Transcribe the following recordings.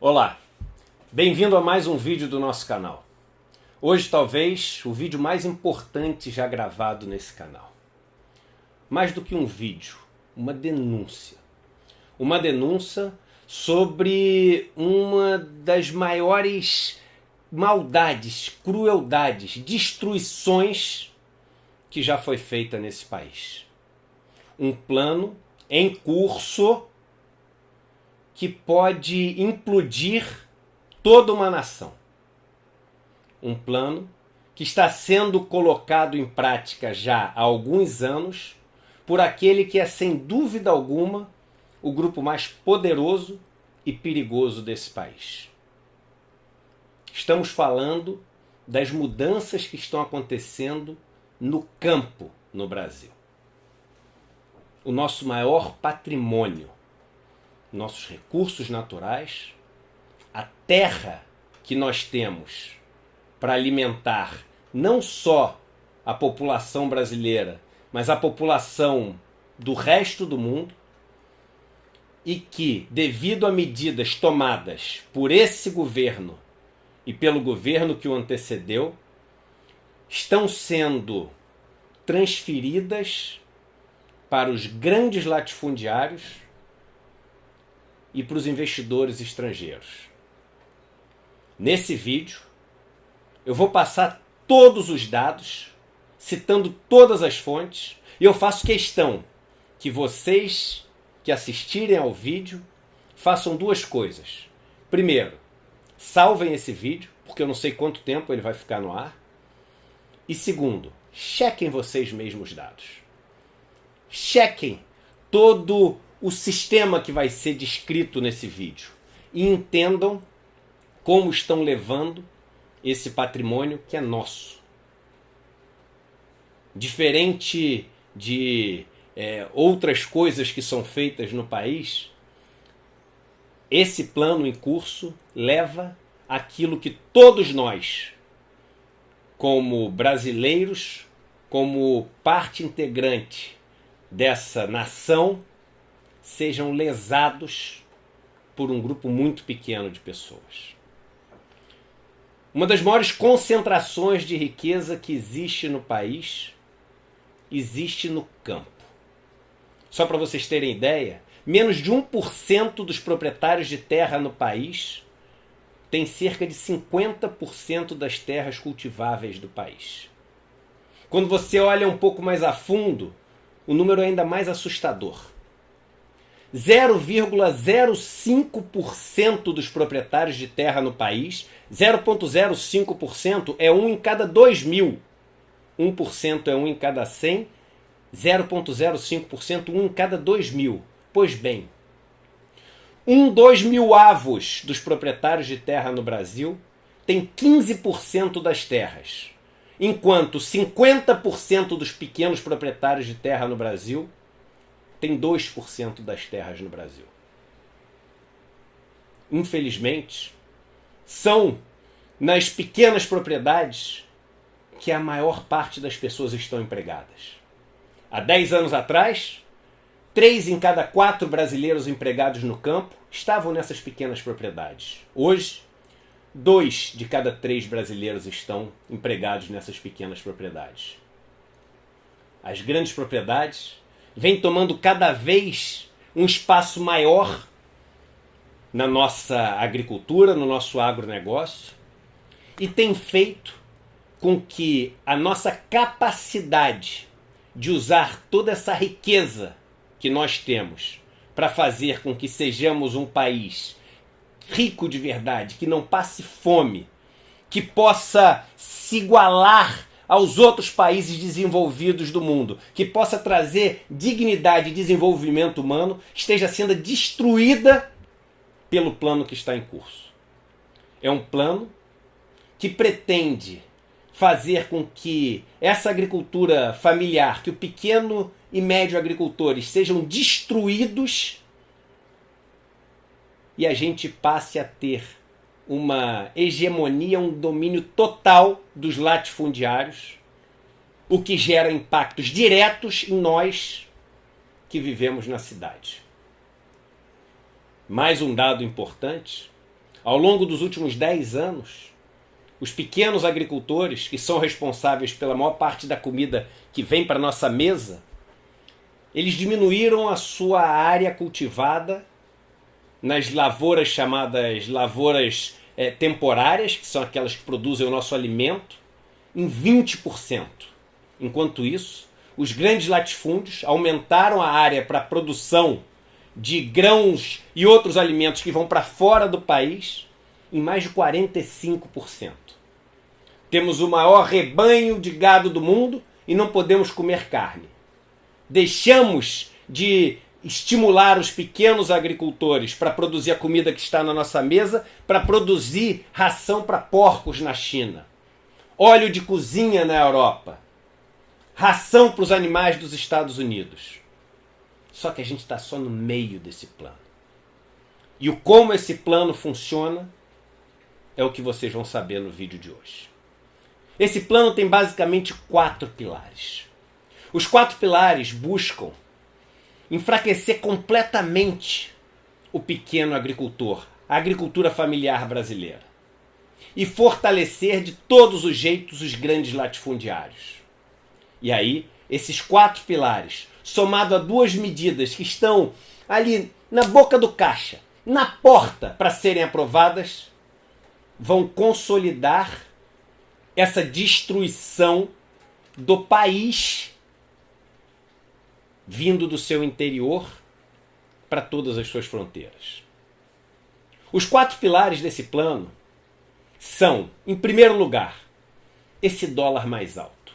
Olá, bem-vindo a mais um vídeo do nosso canal. Hoje talvez o vídeo mais importante já gravado nesse canal. Mais do que um vídeo, uma denúncia. Uma denúncia sobre uma das maiores maldades, crueldades, destruições que já foi feita nesse país. Um plano em curso que pode implodir toda uma nação. Um plano que está sendo colocado em prática já há alguns anos por aquele que é, sem dúvida alguma, o grupo mais poderoso e perigoso desse país. Estamos falando das mudanças que estão acontecendo no campo no Brasil. O nosso maior patrimônio, nossos recursos naturais, a terra que nós temos para alimentar não só a população brasileira, mas a população do resto do mundo, e que, devido a medidas tomadas por esse governo e pelo governo que o antecedeu, estão sendo transferidas para os grandes latifundiários e para os investidores estrangeiros. Nesse vídeo, eu vou passar todos os dados, citando todas as fontes, e eu faço questão que vocês que assistirem ao vídeo façam duas coisas. Primeiro, salvem esse vídeo, porque eu não sei quanto tempo ele vai ficar no ar. E segundo, chequem vocês mesmos os dados. Chequem todo o sistema que vai ser descrito nesse vídeo e entendam como estão levando esse patrimônio que é nosso. Diferente de outras coisas que são feitas no país, esse plano em curso leva aquilo que todos nós, como brasileiros, como parte integrante dessa nação, sejam lesados por um grupo muito pequeno de pessoas. Uma das maiores concentrações de riqueza que existe no país existe no campo. Só para vocês terem ideia, menos de 1% dos proprietários de terra no país tem cerca de 50% das terras cultiváveis do país. Quando você olha um pouco mais a fundo, o número é ainda mais assustador. 0,05% dos proprietários de terra no país, 0,05% é um em cada 2.000. 1% é um em cada 100, 0,05% um em cada 2.000. Pois bem, 2 mil avos dos proprietários de terra no Brasil tem 15% das terras, enquanto 50% dos pequenos proprietários de terra no Brasil tem 2% das terras no Brasil. Infelizmente, são nas pequenas propriedades que a maior parte das pessoas estão empregadas. Há 10 anos atrás, 3 em cada 4 brasileiros empregados no campo estavam nessas pequenas propriedades. Hoje, 2 de cada 3 brasileiros estão empregados nessas pequenas propriedades. As grandes propriedades vêm tomando cada vez um espaço maior na nossa agricultura, no nosso agronegócio, e tem feito com que a nossa capacidade de usar toda essa riqueza que nós temos para fazer com que sejamos um país rico de verdade, que não passe fome, que possa se igualar aos outros países desenvolvidos do mundo, que possa trazer dignidade e desenvolvimento humano, esteja sendo destruída pelo plano que está em curso. É um plano que pretende fazer com que essa agricultura familiar, que o pequeno e médio agricultores sejam destruídos e a gente passe a ter uma hegemonia, um domínio total dos latifundiários, o que gera impactos diretos em nós que vivemos na cidade. Mais um dado importante: Ao longo dos últimos 10 anos, os pequenos agricultores, que são responsáveis pela maior parte da comida que vem para a nossa mesa, eles diminuíram a sua área cultivada nas lavouras chamadas lavouras temporárias, que são aquelas que produzem o nosso alimento, em 20%. Enquanto isso, os grandes latifúndios aumentaram a área para a produção de grãos e outros alimentos que vão para fora do país em mais de 45%. Temos o maior rebanho de gado do mundo e não podemos comer carne. Deixamos de estimular os pequenos agricultores para produzir a comida que está na nossa mesa, para produzir ração para porcos na China, óleo de cozinha na Europa, ração para os animais dos Estados Unidos. Só que a gente está só no meio desse plano. E o como esse plano funciona é o que vocês vão saber no vídeo de hoje. Esse plano tem basicamente 4 pilares. Os 4 pilares buscam enfraquecer completamente o pequeno agricultor, a agricultura familiar brasileira, e fortalecer de todos os jeitos os grandes latifundiários. E aí, esses 4 pilares, somado a 2 medidas que estão ali na boca do caixa, na porta para serem aprovadas, vão consolidar essa destruição do país vindo do seu interior para todas as suas fronteiras. Os 4 pilares desse plano são, em primeiro lugar, esse dólar mais alto.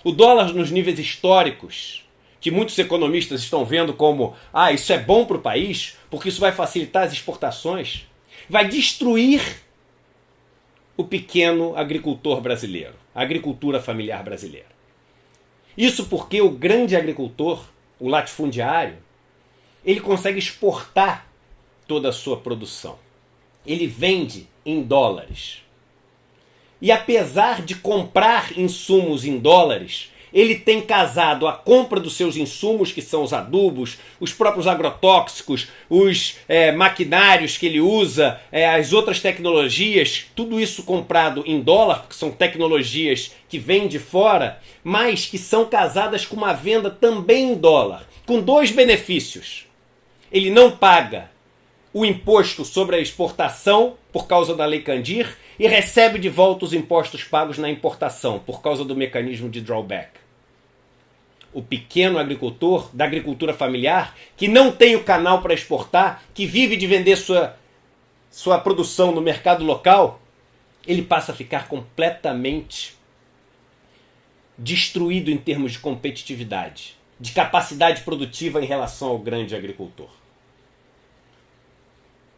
O dólar nos níveis históricos, que muitos economistas estão vendo como isso é bom para o país, porque isso vai facilitar as exportações, vai destruir o pequeno agricultor brasileiro, a agricultura familiar brasileira. Isso porque o grande agricultor, o latifundiário, ele consegue exportar toda a sua produção. Ele vende em dólares. E apesar de comprar insumos em dólares, ele tem casado a compra dos seus insumos, que são os adubos, os próprios agrotóxicos, os maquinários que ele usa, as outras tecnologias, tudo isso comprado em dólar, porque são tecnologias que vêm de fora, mas que são casadas com uma venda também em dólar, com 2 benefícios. Ele não paga o imposto sobre a exportação por causa da Lei Candir e recebe de volta os impostos pagos na importação por causa do mecanismo de drawback. O pequeno agricultor da agricultura familiar, que não tem o canal para exportar, que vive de vender sua produção no mercado local, ele passa a ficar completamente destruído em termos de competitividade, de capacidade produtiva em relação ao grande agricultor.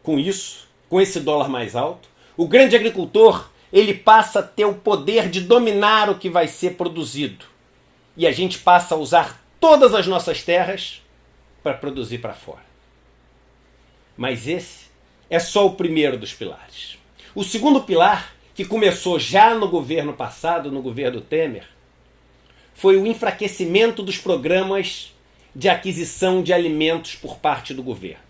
Com isso, com esse dólar mais alto, o grande agricultor ele passa a ter o poder de dominar o que vai ser produzido. E a gente passa a usar todas as nossas terras para produzir para fora. Mas esse é só o primeiro dos pilares. O segundo pilar, que começou já no governo passado, no governo Temer, foi o enfraquecimento dos programas de aquisição de alimentos por parte do governo.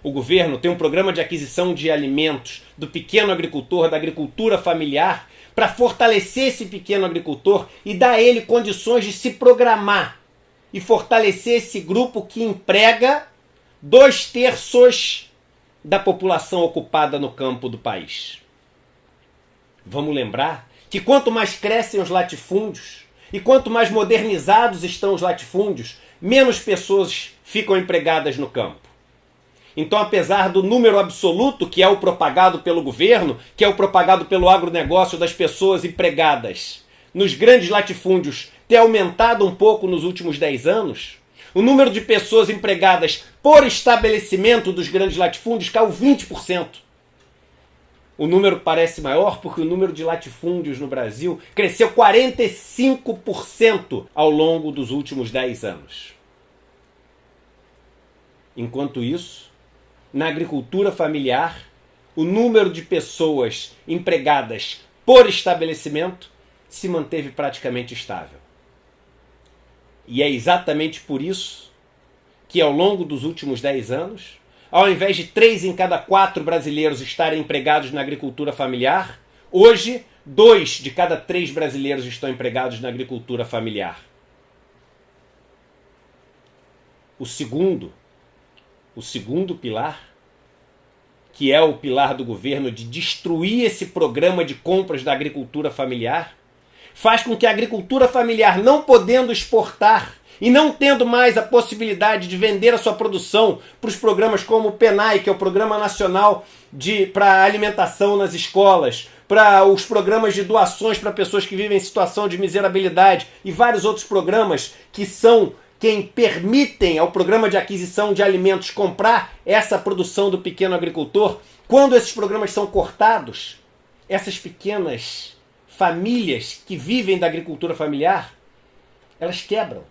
O governo tem um programa de aquisição de alimentos do pequeno agricultor, da agricultura familiar, para fortalecer esse pequeno agricultor e dar a ele condições de se programar e fortalecer esse grupo que emprega 2/3 da população ocupada no campo do país. Vamos lembrar que quanto mais crescem os latifúndios e quanto mais modernizados estão os latifúndios, menos pessoas ficam empregadas no campo. Então, apesar do número absoluto, que é o propagado pelo governo, que é o propagado pelo agronegócio das pessoas empregadas nos grandes latifúndios, ter aumentado um pouco nos últimos 10 anos, o número de pessoas empregadas por estabelecimento dos grandes latifúndios caiu 20%. O número parece maior porque o número de latifúndios no Brasil cresceu 45% ao longo dos últimos 10 anos. Enquanto isso, na agricultura familiar, o número de pessoas empregadas por estabelecimento se manteve praticamente estável. E é exatamente por isso que, ao longo dos últimos 10 anos, ao invés de 3 em cada 4 brasileiros estarem empregados na agricultura familiar, hoje 2 de cada 3 brasileiros estão empregados na agricultura familiar. O segundo pilar, que é o pilar do governo de destruir esse programa de compras da agricultura familiar, faz com que a agricultura familiar, não podendo exportar e não tendo mais a possibilidade de vender a sua produção para os programas como o PNAE, que é o Programa Nacional para Alimentação nas Escolas, para os programas de doações para pessoas que vivem em situação de miserabilidade e vários outros programas que são quem permitem ao programa de aquisição de alimentos comprar essa produção do pequeno agricultor. Quando esses programas são cortados, essas pequenas famílias que vivem da agricultura familiar, elas quebram.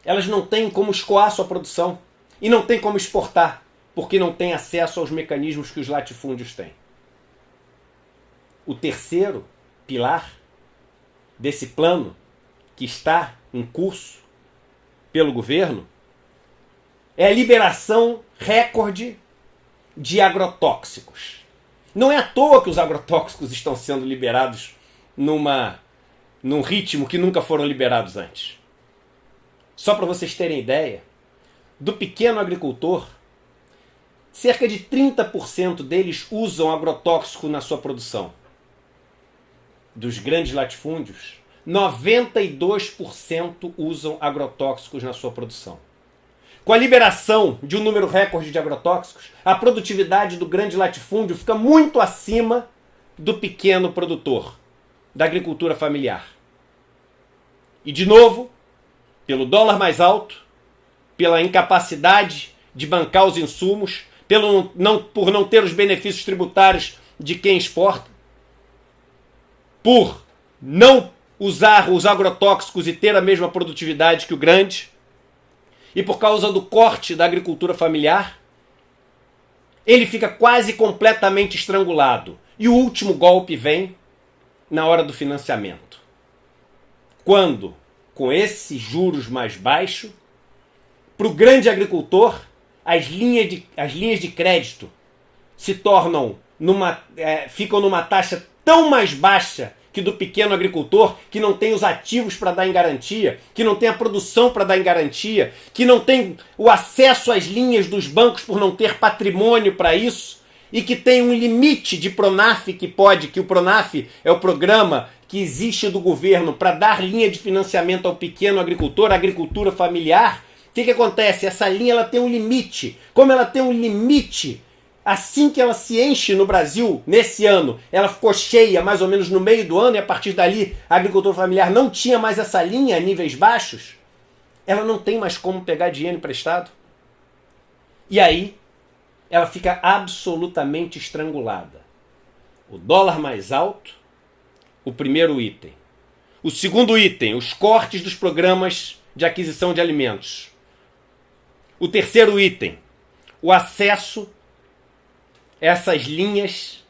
Elas não têm como escoar sua produção e não têm como exportar, porque não têm acesso aos mecanismos que os latifúndios têm. O terceiro pilar desse plano que está em curso pelo governo é a liberação recorde de agrotóxicos. Não é à toa que os agrotóxicos estão sendo liberados num ritmo que nunca foram liberados antes. Só para vocês terem ideia, do pequeno agricultor, cerca de 30% deles usam agrotóxico na sua produção. Dos grandes latifúndios, 92% usam agrotóxicos na sua produção. Com a liberação de um número recorde de agrotóxicos, a produtividade do grande latifúndio fica muito acima do pequeno produtor, da agricultura familiar. E, de novo, pelo dólar mais alto, pela incapacidade de bancar os insumos, por não ter os benefícios tributários de quem exporta, por não usar os agrotóxicos e ter a mesma produtividade que o grande, e por causa do corte da agricultura familiar, ele fica quase completamente estrangulado. E o último golpe vem na hora do financiamento. Quando, com esses juros mais baixos, para o grande agricultor, as linhas de crédito se tornam ficam numa taxa tão mais baixa que do pequeno agricultor, que não tem os ativos para dar em garantia, que não tem a produção para dar em garantia, que não tem o acesso às linhas dos bancos por não ter patrimônio para isso, e que tem um limite de Pronaf que o Pronaf é o programa que existe do governo para dar linha de financiamento ao pequeno agricultor, à agricultura familiar. O que acontece? Essa linha ela tem um limite. Como ela tem um limite, assim que ela se enche no Brasil, nesse ano, ela ficou cheia mais ou menos no meio do ano, e a partir dali a agricultura familiar não tinha mais essa linha a níveis baixos, ela não tem mais como pegar dinheiro emprestado. E aí ela fica absolutamente estrangulada. O dólar mais alto, o primeiro item. O segundo item, os cortes dos programas de aquisição de alimentos. O terceiro item, o acesso a essas linhas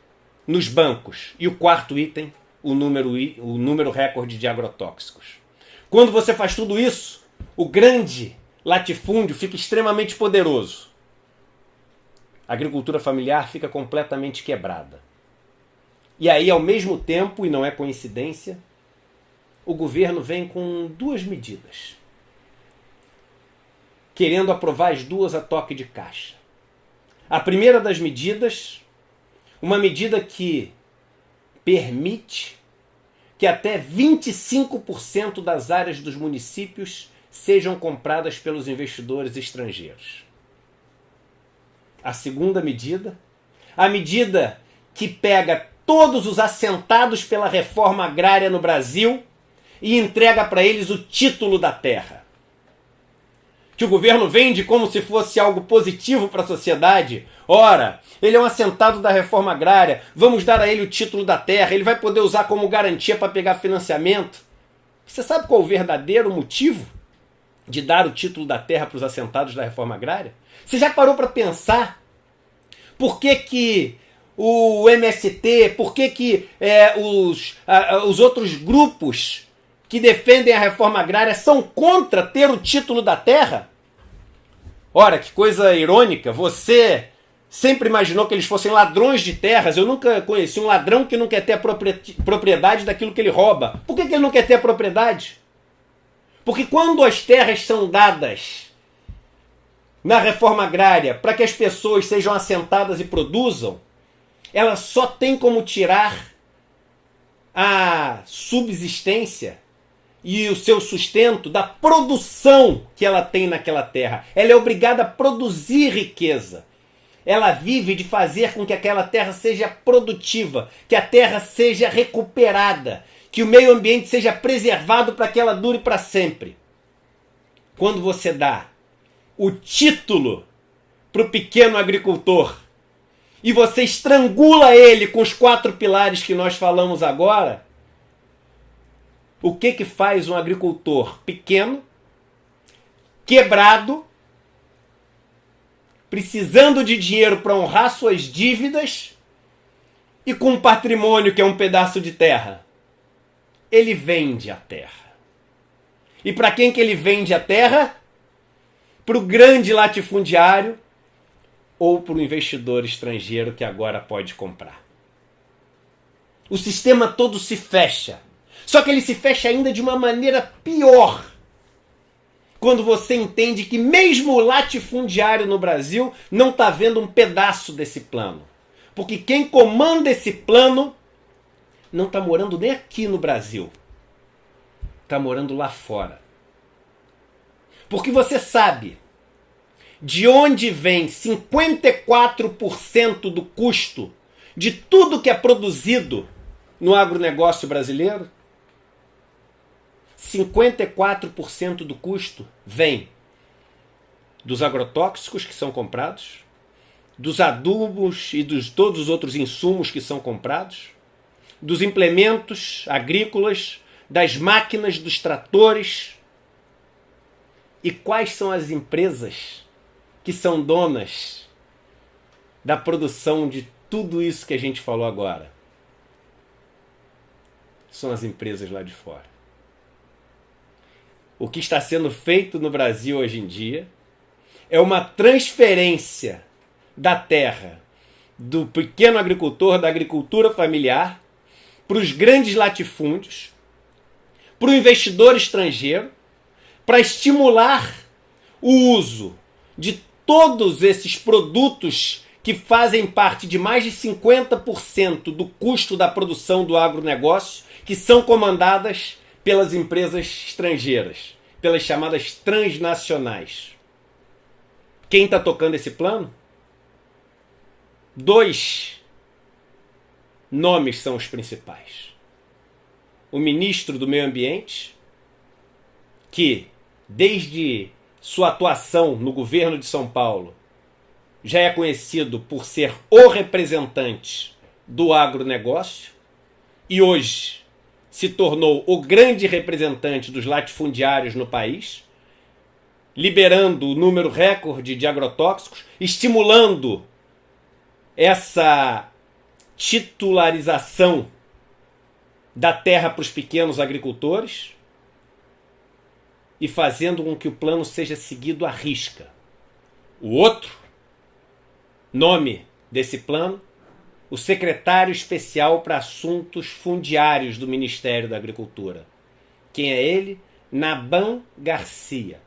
nos bancos. E o quarto item, o número recorde de agrotóxicos. Quando você faz tudo isso, o grande latifúndio fica extremamente poderoso. A agricultura familiar fica completamente quebrada. E aí, ao mesmo tempo, e não é coincidência, o governo vem com duas medidas, querendo aprovar as duas a toque de caixa. A primeira das medidas, uma medida que permite que até 25% das áreas dos municípios sejam compradas pelos investidores estrangeiros. A segunda medida, a medida que pega todos os assentados pela reforma agrária no Brasil e entrega para eles o título da terra. Que o governo vende como se fosse algo positivo para a sociedade. Ora, ele é um assentado da reforma agrária, vamos dar a ele o título da terra, ele vai poder usar como garantia para pegar financiamento. Você sabe qual é o verdadeiro motivo de dar o título da terra para os assentados da reforma agrária? Você já parou para pensar por que o MST, por que os outros grupos que defendem a reforma agrária são contra ter o título da terra? Ora, que coisa irônica, você sempre imaginou que eles fossem ladrões de terras. Eu nunca conheci um ladrão que não quer ter a propriedade daquilo que ele rouba. Por que ele não quer ter a propriedade? Porque quando as terras são dadas na reforma agrária para que as pessoas sejam assentadas e produzam, ela só tem como tirar a subsistência e o seu sustento da produção que ela tem naquela terra. Ela é obrigada a produzir riqueza. Ela vive de fazer com que aquela terra seja produtiva, que a terra seja recuperada, que o meio ambiente seja preservado para que ela dure para sempre. Quando você dá o título para o pequeno agricultor e você estrangula ele com os 4 pilares que nós falamos agora, o que faz um agricultor pequeno, quebrado, precisando de dinheiro para honrar suas dívidas e com um patrimônio que é um pedaço de terra? Ele vende a terra. E para quem que ele vende a terra? Para o grande latifundiário ou para o investidor estrangeiro que agora pode comprar. O sistema todo se fecha. Só que ele se fecha ainda de uma maneira pior. Quando você entende que mesmo o latifundiário no Brasil não está vendo um pedaço desse plano. Porque quem comanda esse plano não está morando nem aqui no Brasil. Está morando lá fora. Porque você sabe de onde vem 54% do custo de tudo que é produzido no agronegócio brasileiro? 54% do custo vem dos agrotóxicos que são comprados, dos adubos e de todos os outros insumos que são comprados, dos implementos agrícolas, das máquinas, dos tratores. E quais são as empresas que são donas da produção de tudo isso que a gente falou agora? São as empresas lá de fora. O que está sendo feito no Brasil hoje em dia é uma transferência da terra do pequeno agricultor, da agricultura familiar, para os grandes latifúndios, para o investidor estrangeiro, para estimular o uso de todos esses produtos que fazem parte de mais de 50% do custo da produção do agronegócio, que são comandadas pelas empresas estrangeiras, pelas chamadas transnacionais. Quem está tocando esse plano? 2 nomes são os principais. O ministro do Meio Ambiente, que desde sua atuação no governo de São Paulo já é conhecido por ser o representante do agronegócio e hoje se tornou o grande representante dos latifundiários no país, liberando o número recorde de agrotóxicos, estimulando essa titularização da terra para os pequenos agricultores e fazendo com que o plano seja seguido à risca. O outro nome desse plano, o secretário especial para assuntos fundiários do Ministério da Agricultura. Quem é ele? Naban Garcia.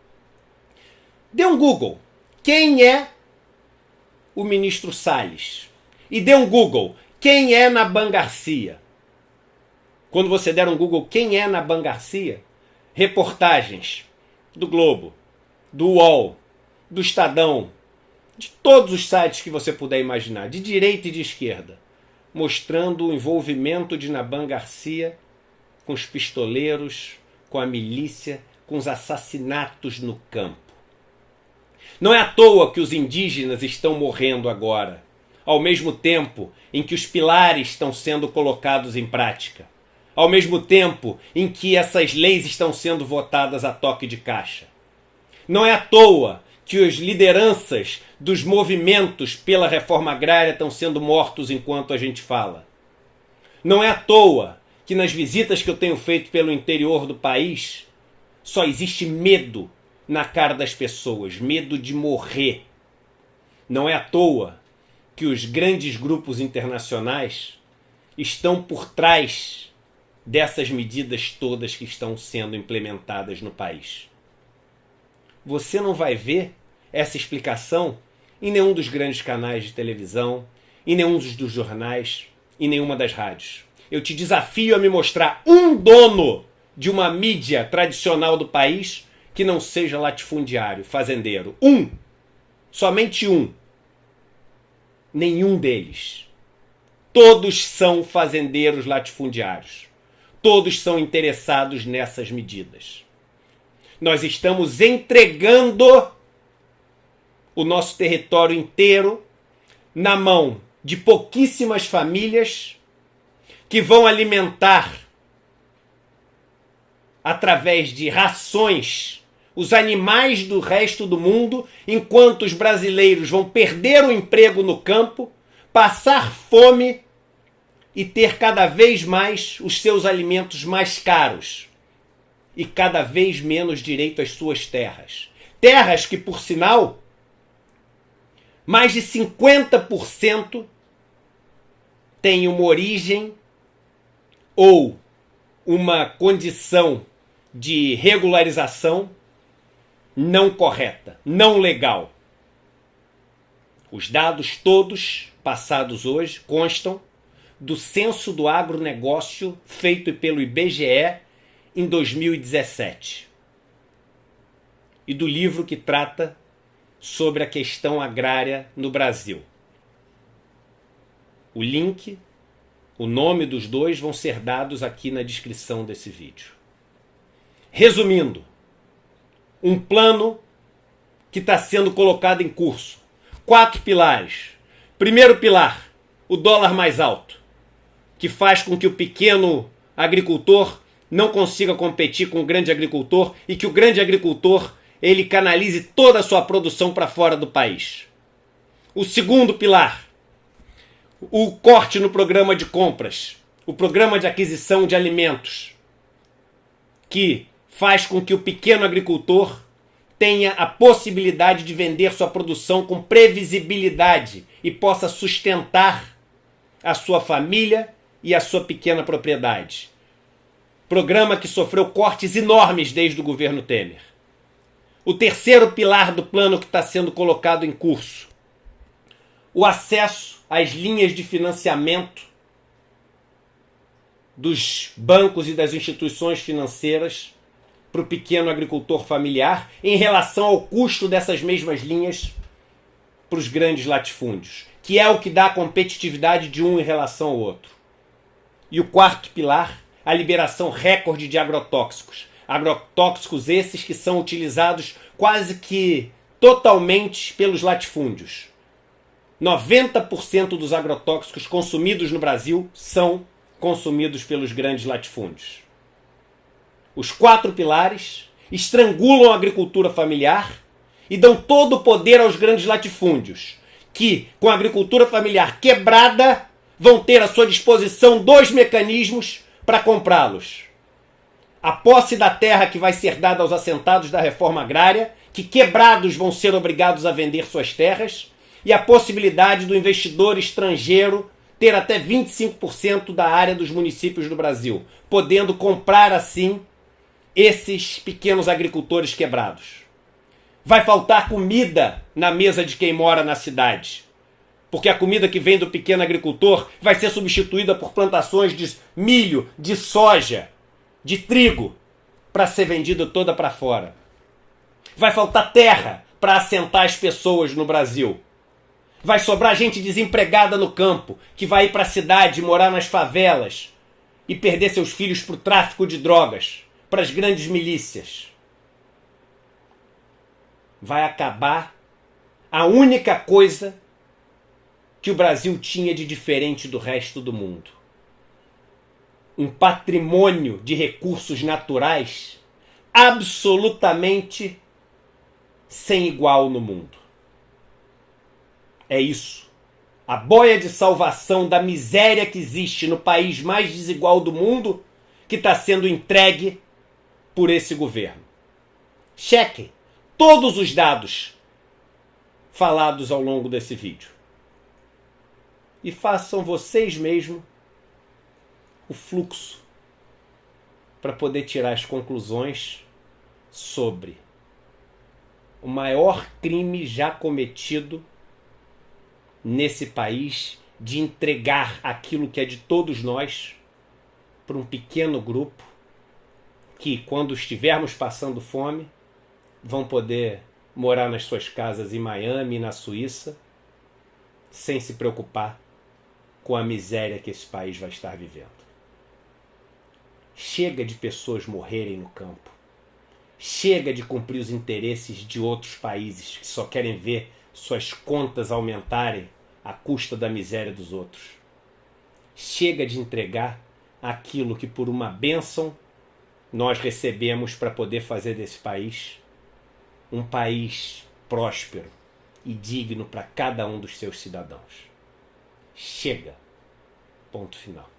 Dê um Google. Quem é o ministro Salles? E dê um Google. Quem é Naban Garcia? Quando você der um Google, quem é Naban Garcia? Reportagens do Globo, do UOL, do Estadão, de todos os sites que você puder imaginar, de direita e de esquerda, mostrando o envolvimento de Naban Garcia com os pistoleiros, com a milícia, com os assassinatos no campo. Não é à toa que os indígenas estão morrendo agora, ao mesmo tempo em que os pilares estão sendo colocados em prática, ao mesmo tempo em que essas leis estão sendo votadas a toque de caixa. Não é à toa que as lideranças dos movimentos pela reforma agrária estão sendo mortos enquanto a gente fala. Não é à toa que nas visitas que eu tenho feito pelo interior do país, só existe medo na cara das pessoas, medo de morrer. Não é à toa que os grandes grupos internacionais estão por trás dessas medidas todas que estão sendo implementadas no país. Você não vai ver essa explicação em nenhum dos grandes canais de televisão, em nenhum dos jornais, em nenhuma das rádios. Eu te desafio a me mostrar um dono de uma mídia tradicional do país que não seja latifundiário, fazendeiro. Um. Somente um. Nenhum deles. Todos são fazendeiros latifundiários. Todos são interessados nessas medidas. Nós estamos entregando o nosso território inteiro na mão de pouquíssimas famílias que vão alimentar através de rações os animais do resto do mundo, enquanto os brasileiros vão perder o emprego no campo, passar fome e ter cada vez mais os seus alimentos mais caros e cada vez menos direito às suas terras. Terras que, por sinal, mais de 50% têm uma origem ou uma condição de regularização não correta, não legal. Os dados todos passados hoje constam do censo do agronegócio feito pelo IBGE em 2017 e do livro que trata sobre a questão agrária no Brasil. O link, o nome dos dois vão ser dados aqui na descrição desse vídeo. Resumindo, um plano que está sendo colocado em curso. 4 pilares. Primeiro pilar, o dólar mais alto, que faz com que o pequeno agricultor não consiga competir com o grande agricultor e que o grande agricultor ele canalize toda a sua produção para fora do país. O segundo pilar, o corte no programa de compras, o programa de aquisição de alimentos, que faz com que o pequeno agricultor tenha a possibilidade de vender sua produção com previsibilidade e possa sustentar a sua família e a sua pequena propriedade. Programa que sofreu cortes enormes desde o governo Temer. O terceiro pilar do plano que está sendo colocado em curso, o acesso às linhas de financiamento dos bancos e das instituições financeiras para o pequeno agricultor familiar em relação ao custo dessas mesmas linhas para os grandes latifúndios, que é o que dá a competitividade de um em relação ao outro. E o quarto pilar, a liberação recorde de agrotóxicos. Agrotóxicos esses que são utilizados quase que totalmente pelos latifúndios. 90% dos agrotóxicos consumidos no Brasil são consumidos pelos grandes latifúndios. Os 4 pilares estrangulam a agricultura familiar e dão todo o poder aos grandes latifúndios, que, com a agricultura familiar quebrada, vão ter à sua disposição 2 mecanismos para comprá-los. A posse da terra que vai ser dada aos assentados da reforma agrária, que quebrados vão ser obrigados a vender suas terras, e a possibilidade do investidor estrangeiro ter até 25% da área dos municípios do Brasil, podendo comprar assim esses pequenos agricultores quebrados. Vai faltar comida na mesa de quem mora na cidade, porque a comida que vem do pequeno agricultor vai ser substituída por plantações de milho, de soja, de trigo, para ser vendida toda para fora. Vai faltar terra para assentar as pessoas no Brasil. Vai sobrar gente desempregada no campo, que vai ir para a cidade, morar nas favelas e perder seus filhos para o tráfico de drogas, para as grandes milícias. Vai acabar a única coisa que o Brasil tinha de diferente do resto do mundo. Um patrimônio de recursos naturais absolutamente sem igual no mundo. É isso. A boia de salvação da miséria que existe no país mais desigual do mundo que está sendo entregue por esse governo. Cheque. todos os dados falados ao longo desse vídeo. E façam vocês mesmos o fluxo para poder tirar as conclusões sobre o maior crime já cometido nesse país de entregar aquilo que é de todos nós para um pequeno grupo que, quando estivermos passando fome, vão poder morar nas suas casas em Miami, na Suíça, sem se preocupar com a miséria que esse país vai estar vivendo. Chega de pessoas morrerem no campo. Chega de cumprir os interesses de outros países que só querem ver suas contas aumentarem à custa da miséria dos outros. Chega de entregar aquilo que por uma bênção nós recebemos para poder fazer desse país um país próspero e digno para cada um dos seus cidadãos. Chega. Ponto final.